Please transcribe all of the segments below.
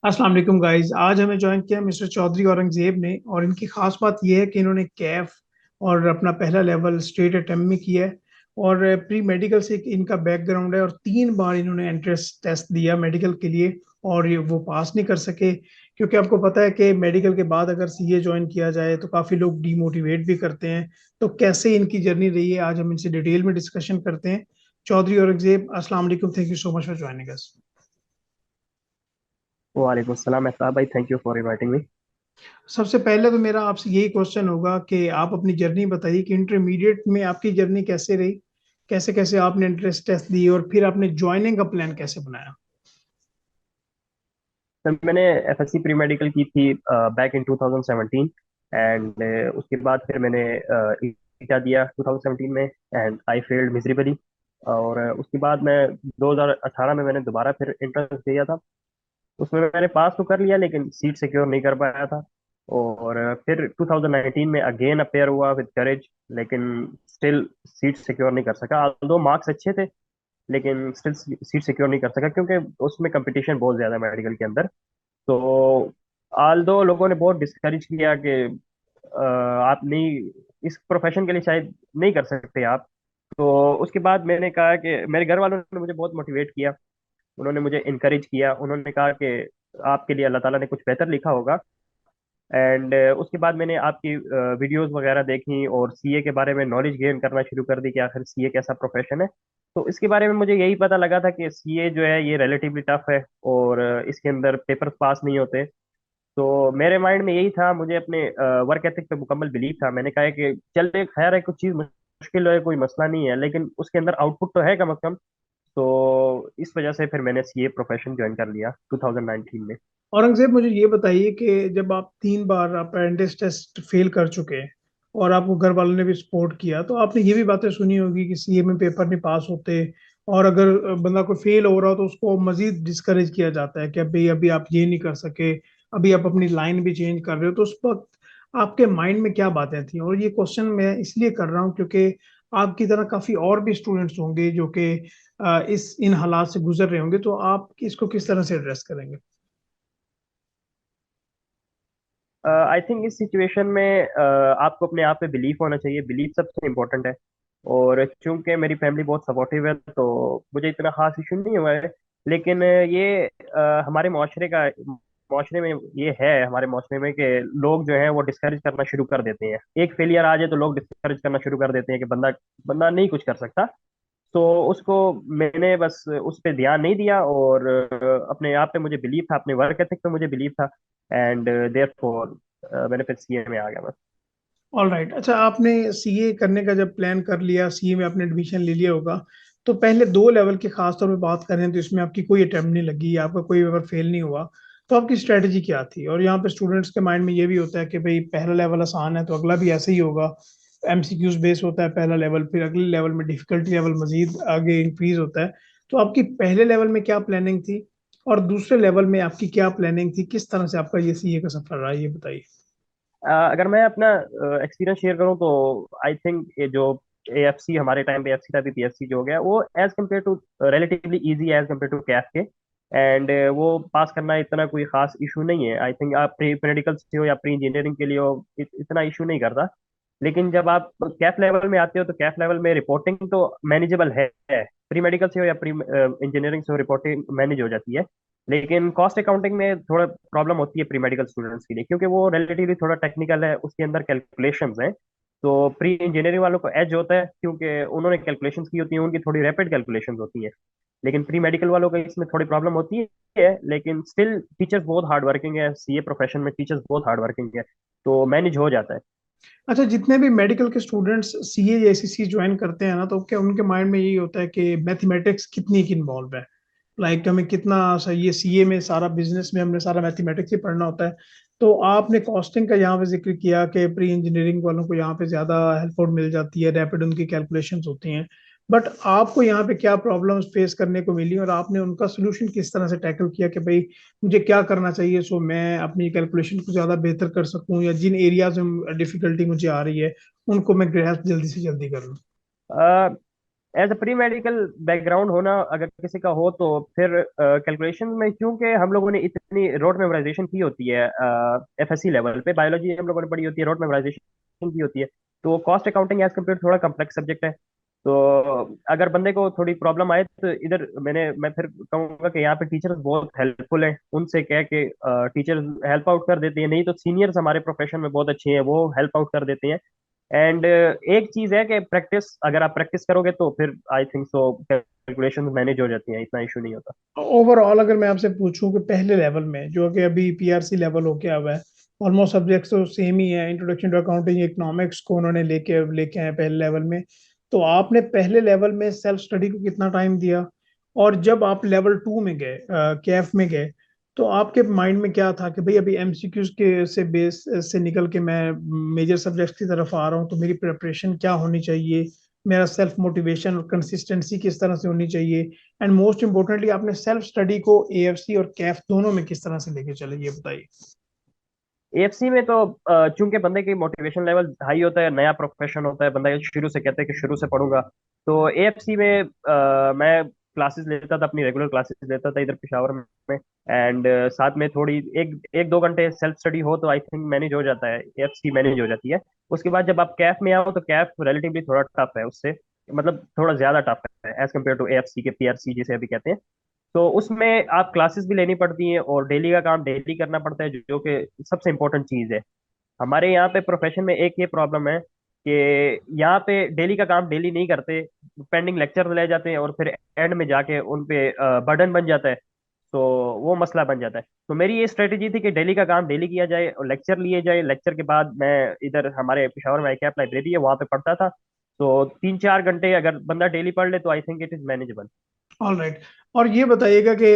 अस्सलाम वालेकुम गाइस। आज हमें ज्वाइन किया मिस्टर चौधरी औरंगजेब ने, और इनकी खास बात यह है कि इन्होंने कैफ और अपना पहला लेवल स्टेट अटेम्प्ट में किया है। और प्री मेडिकल से इनका बैकग्राउंड है, और 3 बार इन्होंने एंट्रेंस टेस्ट दिया मेडिकल के लिए, और वो पास नहीं कर सके। क्योंकि आपको पता है कि मेडिकल के बाद अगर सीए ज्वाइन किया जाए तो काफ़ी लोग डीमोटिवेट भी करते हैं। तो कैसे इनकी जर्नी रही है, आज हम इनसे डिटेल में डिस्कशन करते हैं। चौधरी औरंगजेब, अस्सलाम वालेकुम, thank you so much for joining us. वालेकुम सलाम एहताब भाई, thank you for inviting me. सबसे पहले तो मेरा आपसे यही क्वेश्चन होगा कि आप अपनी जर्नी बताइए कि इंटरमीडिएट में आपकी जर्नी कैसे रही, कैसे कैसे आपने इंटरेस्ट टेस्ट दी, और फिर आपने ज्वाइनिंग का प्लान कैसे बनाया। सर मैंने एफएससी प्री मेडिकल की थी बैक इन 2017। एंड उसके बाद फिर मैंने ईटा दिया 2017 में एंड आई फेल्ड मिजरेबली। और उसके बाद मैं 2018 में मैंने दोबारा फिर एंट्रेंस दिया था। उसमें मैंने पास तो कर लिया लेकिन सीट सिक्योर नहीं कर पाया था। और फिर 2019 में अगेन अपेयर हुआ विद करेज, लेकिन स्टिल सीट सिक्योर नहीं कर सका। दो मार्क्स अच्छे थे लेकिन स्टिल सीट सिक्योर नहीं कर सका क्योंकि उसमें कंपटीशन बहुत ज्यादा है मेडिकल के अंदर। तो आल दो लोगों ने बहुत डिस्करेज किया कि आप नहीं, इस प्रोफेशन के लिए शायद नहीं कर सकते आप। तो उसके बाद मैंने कहा कि मेरे घर वालों ने मुझे बहुत मोटिवेट किया। उन्होंने मुझे इनकरेज किया, उन्होंने कहा कि आपके लिए अल्लाह ताला ने कुछ बेहतर लिखा होगा। एंड उसके बाद मैंने आपकी वीडियोस वगैरह देखी और सीए के बारे में नॉलेज गेन करना शुरू कर दी कि आखिर सीए कैसा प्रोफेशन है। तो इसके बारे में मुझे यही पता लगा था कि सीए जो है ये रिलेटिवली टफ है और इसके अंदर पेपर पास नहीं होते। तो मेरे माइंड में यही था, मुझे अपने वर्क एथिक पे मुकम्मल बिलीव था। मैंने कहा है कि चल एक खैर है, कुछ चीज़ मुश्किल है कोई मसला नहीं है लेकिन उसके अंदर आउटपुट तो है कम से कम। तो इस वजह से फिर मैंने सीए प्रोफेशन ज्वाइन कर लिया 2019 में। औरंगजेब, मुझे ये बताइए कि जब आप 3 बार अप्रेंटिस टेस्ट फेल कर चुके हैं और आपको घर वालों ने भी सपोर्ट किया, तो आपने ये भी बातें सुनी होगी कि सीए में पेपर नहीं पास होते, और अगर बंदा कोई फेल हो रहा हो तो उसको मजीद डिस्करेज किया जाता है कि अभी अभी आप ये नहीं कर सके, अभी आप अपनी लाइन भी चेंज कर रहे हो। तो उस वक्त आपके माइंड में क्या बातें थी? और ये क्वेश्चन मैं इसलिए कर रहा हूँ क्योंकि आपकी तरह काफी और भी स्टूडेंट्स होंगे जो कि इस इन हालात से गुजर रहे होंगे। तो आप इसको किस तरह से एड्रेस करेंगे? आई थिंक इस सिचुएशन में आपको अपने आप पे बिलीफ होना चाहिए। बिलीफ सबसे इम्पोर्टेंट है। और चूंकि मेरी फैमिली बहुत सपोर्टिव है तो मुझे इतना खास इशू नहीं हुआ है। लेकिन ये हमारे माशरे में ये है, हमारे माशरे में कि लोग जो है वो डिस्करेज करना शुरू कर देते हैं। एक फेलियर आ जाए तो लोग डिस्करेज करना शुरू कर देते हैं कि बंदा बंदा नहीं कुछ कर सकता। तो उसको मैंने बस उस पर ध्यान नहीं दिया और अपने आप पे मुझे बिलीव था, अपने वर्क एथिक पे मुझे बिलीव था। एंड देयर फॉर मैंने फिर सीए में आ गया बस। All right. अच्छा, आपने सीए करने का जब प्लान कर लिया, सीए में आपने एडमिशन ले लिया होगा, तो पहले 2 लेवल की खास तौर पे बात करें तो इसमें आपकी कोई अटेम्प्ट नहीं लगी, आपका कोई पेपर फेल नहीं हुआ, तो आपकी स्ट्रेटजी क्या थी? और यहाँ पे स्टूडेंट्स के माइंड में ये भी होता है कि भाई पहला लेवल आसान है तो अगला भी ऐसे ही होगा। एमसीक्यूज बेस होता है पहला लेवल, फिर अगले लेवल में डिफिकल्टी लेवल मजीद आगे इंक्रीज होता है। तो आपकी पहले लेवल में क्या प्लानिंग थी, और दूसरे लेवल में आपकी क्या प्लानिंग थी? किस तरह से आपका ये सीए का सफर रहा, ये बताइए। अगर मैं अपना एक्सपीरियंस शेयर करूं तो आई थिंक ये जो एएफसी हमारे टाइम पे एफसी था, अभी पीएफसी जो हो गया, वो as compare to relatively easy as compare to कैफ के। एंड वो पास करना इतना कोई खास इशू नहीं है। आई थिंक आप प्री मेडिकल से हो या प्री इंजीनियरिंग के लिए हो, इतना इशू नहीं करता। लेकिन जब आप कैफ लेवल में आते हो तो कैफ लेवल में रिपोर्टिंग तो मैनेजेबल है। प्री मेडिकल से हो या प्री इंजीनियरिंग से हो, रिपोर्टिंग मैनेज हो जाती है। लेकिन कॉस्ट अकाउंटिंग में थोड़ा प्रॉब्लम होती है प्री मेडिकल स्टूडेंट्स के लिए, क्योंकि वो रिलेटिवली थोड़ा टेक्निकल है, उसके अंदर कैलकुलेशंस हैं। तो प्री इंजीनियरिंग वालों को एज होता है क्योंकि उन्होंने कैलकुलेशंस की होती हैं, उनकी थोड़ी रैपिड कैलकुलेशंस होती हैं। लेकिन प्री मेडिकल वालों को इसमें थोड़ी प्रॉब्लम होती है। लेकिन स्टिल टीचर्स बहुत हार्ड वर्किंग है, सीए प्रोफेशन में टीचर्स बहुत हार्ड वर्किंग है, तो मैनेज हो जाता है। अच्छा, जितने भी मेडिकल के स्टूडेंट्स सीए या एसीसी ज्वाइन करते हैं ना, तो क्या उनके माइंड में यही होता है कि मैथमेटिक्स कितनी की इन्वॉल्व है? लाइक हमें कितना सही है सीए में, सारा बिजनेस में हमने सारा मैथमेटिक्स ही पढ़ना होता है। तो आपने कॉस्टिंग का यहाँ पे जिक्र किया कि प्री इंजीनियरिंग वालों को यहाँ पे ज्यादा हेल्प मिल जाती है, रैपिड उनकी कैलकुलेशंस होती हैं। बट आपको यहाँ पे क्या प्रॉब्लम्स फेस करने को मिली, और आपने उनका सोल्यूशन किस तरह से टैकल किया कि भाई मुझे क्या करना चाहिए सो मैं अपनी कैलकुलेशन को ज्यादा बेहतर कर सकूं, या जिन एरियाज में डिफिकल्टी मुझे आ रही है उनको मैं ग्रैस्प जल्दी से जल्दी कर लूं? As a pre medical background होना अगर किसी का हो तो फिर कैलकुलेशन में, क्योंकि हम लोगों ने इतनी रोड मेमोराइजेशन की होती है एफएससी लेवल पे, बायोलॉजी हम लोगों ने पढ़ी होती है, रोड मेमोराइजेशन की होती है, तो कॉस्ट अकाउंटिंग एज कम्पेयर थोड़ा कम्प्लेक्स सब्जेक्ट है। तो अगर बंदे को थोड़ी प्रॉब्लम आए तो इधर मैं फिर कहूँगा कि यहाँ पे टीचर्स बहुत हेल्पफुल हैं, उनसे कह के टीचर्स हेल्प आउट कर देते हैं, नहीं तो सीनियर्स हमारे प्रोफेशन में बहुत अच्छे हैं, वो हेल्प आउट कर देते हैं। एंड एक चीज है कि प्रैक्टिस, अगर आप प्रैक्टिस करोगे तो फिर I think so calculation manage हो जाती हैं, इतना इशू नहीं होता। ओवरऑल अगर मैं आपसे पूछूं कि पहले लेवल में जो कि अभी पीआरसी लेवल हो गया हुआ है, ऑलमोस्ट सब्जेक्ट्स तो सेम ही है, इंट्रोडक्शन टू अकाउंटिंग इकोनॉमिक्स को उन्होंने लेके लेके आए पहले लेवल में। तो आपने पहले लेवल में सेल्फ स्टडी को कितना टाइम दिया? और जब आप लेवल टू में गए, कैफ में गए, तो आपके माइंड में क्या था कि भाई अभी एमसीक्यूज के से बेस से निकल के मैं मेजर सब्जेक्ट्स की तरफ आ रहा हूँ, तो मेरी प्रिपरेशन क्या होनी चाहिए, मेरा सेल्फ मोटिवेशन और कंसिस्टेंसी किस तरह से होनी चाहिए, एंड मोस्ट इम्पोर्टेंटली आपने सेल्फ स्टडी को एएफसी और कैफ दोनों में किस तरह से लेके चले, ये बताइए। एएफसी में तो चूंकि बंदे की मोटिवेशन लेवल हाई होता है, नया प्रोफेशन होता है, बंदा शुरू से कहता है कि शुरू से पढ़ूंगा, तो एएफसी में मैं क्लासेस लेता था, अपनी रेगुलर क्लासेस लेता था इधर पेशावर में। एंड साथ में थोड़ी एक एक दो घंटे सेल्फ स्टडी हो तो आई थिंक मैनेज हो जाता है, एएफसी मैनेज हो जाती है। उसके बाद जब आप कैफ में आओ तो कैफ रिलेटिवली थोड़ा टफ है उससे, मतलब थोड़ा ज्यादा टफ है एज कम्पेयर टू एएफसी के पीआरसी जिसे अभी कहते हैं। तो उसमें आप क्लासेस भी लेनी पड़ती हैं और डेली का काम डेली करना पड़ता है, जो कि सबसे इम्पोर्टेंट चीज़ है। हमारे यहाँ पे प्रोफेशन में एक ये प्रॉब्लम है कि यहाँ पे डेली का काम डेली नहीं करते, पेंडिंग लेक्चर ले जाते हैं और फिर एंड में जाके उन पे बर्डन बन जाता है, तो वो मसला बन जाता है। तो मेरी ये स्ट्रेटेजी थी कि डेली का काम डेली किया जाए और लेक्चर लिए जाए, लेक्चर के बाद मैं इधर हमारे पेशावर में कैप लाइब्रेरी है वहाँ पे पढ़ता था। तो 3-4 घंटे अगर बंदा डेली पढ़ ले तो I think it is manageable. All right. और ये बताइएगा कि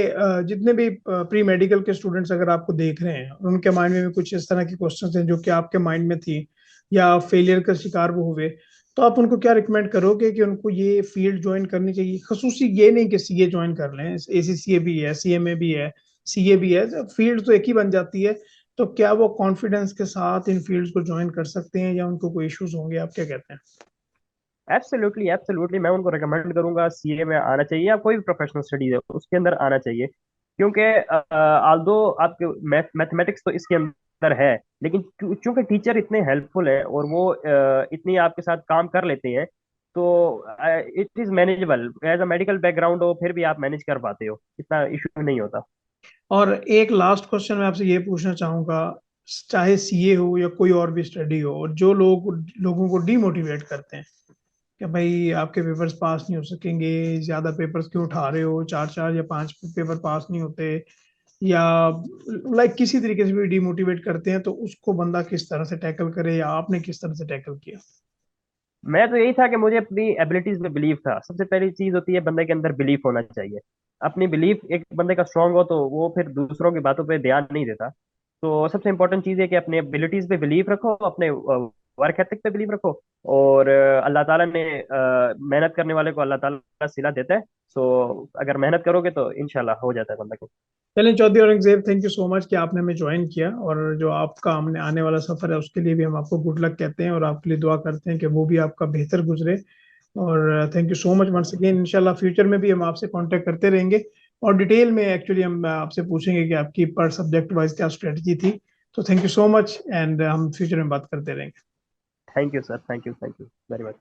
जितने भी प्री मेडिकल के स्टूडेंट्स अगर आपको देख रहे हैं और उनके माइंड में भी कुछ इस तरह की क्वेश्चंस हैं जो कि आपके माइंड में थी, या फेलियर का शिकार वो हुए, तो आप उनको क्या रिकमेंड करोगे कि उनको ये फील्ड ज्वाइन करनी चाहिए? खसूसी ये नहीं कि सीए ज्वाइन कर लें, एसीसीए भी है, सीएमए भी है, सीए भी है, फील्ड तो एक ही बन जाती है। तो क्या वो कॉन्फिडेंस के साथ इन फील्ड्स को ज्वाइन कर सकते हैं, या उनको कोई इश्यूज होंगे? आप क्या कहते हैं? एब्सोल्युटली एब्सोल्युटली, मैं उनको रिकमेंड करूंगा सीए में आना चाहिए, या कोई भी प्रोफेशनल स्टडीज है उसके अंदर आना चाहिए। क्योंकि आल्दो आपके मैथमेटिक्स तो इसके अंदर है, लेकिन चूंकि टीचर इतने हेल्पफुल है और वो इतनी आपके साथ काम कर लेते हैं, तो it is manageable. As a medical background हो फिर भी आप मैनेज कर पाते हो, इतना इशू नहीं होता। और एक लास्ट क्वेश्चन मैं आपसे ये पूछना चाहूंगा, चाहे सीए हो या कोई और भी स्टडी हो, और जो लोगों को डिमोटिवेट करते हैं कि भाई आपके पेपर्स पास नहीं हो सकेंगे, ज्यादा पेपर्स क्यों उठा रहे हो, चार चार या पांच पेपर पास नहीं होते, या लाइक किसी तरीके से भी डिमोटिवेट करते हैं, तो उसको बंदा किस तरह से टैकल करे, या आपने किस तरह से टैकल किया? मैं तो यही था कि मुझे अपनी एबिलिटीज में बिलीव था। सबसे पहली चीज होती है बंदे के अंदर बिलीफ होना चाहिए। अपनी बिलीफ एक बंदे का स्ट्रांग हो तो वो फिर दूसरों की बातों पे ध्यान नहीं देता। तो सबसे इंपॉर्टेंट चीज है कि अपने एबिलिटीज पे बिलीव रखो, अपने वर्क एथिक पे बिलीव रखो, और अल्लाह ताला ने मेहनत करने वाले को अल्लाह ताला सिला देता है। सो अगर मेहनत करोगे तो इंशाल्लाह हो जाता है बंदा को। चलिए Chaudhary Aurangzeb, thank you so much कि आपने हमें ज्वाइन किया, और जो आपका हमने आने वाला सफर है उसके लिए भी हम आपको गुड लक कहते हैं, और आपके लिए दुआ करते हैं कि वो भी आपका बेहतर गुजरे। और thank you so much once again. इंशाल्लाह फ्यूचर में भी हम आपसे कांटेक्ट करते रहेंगे, और डिटेल में एक्चुअली हम आपसे पूछेंगे कि आपकी पर सब्जेक्ट वाइज क्या स्ट्रेटजी थी। तो thank you so much, and हम फ्यूचर में बात करते रहेंगे। Thank you sir, thank you very much.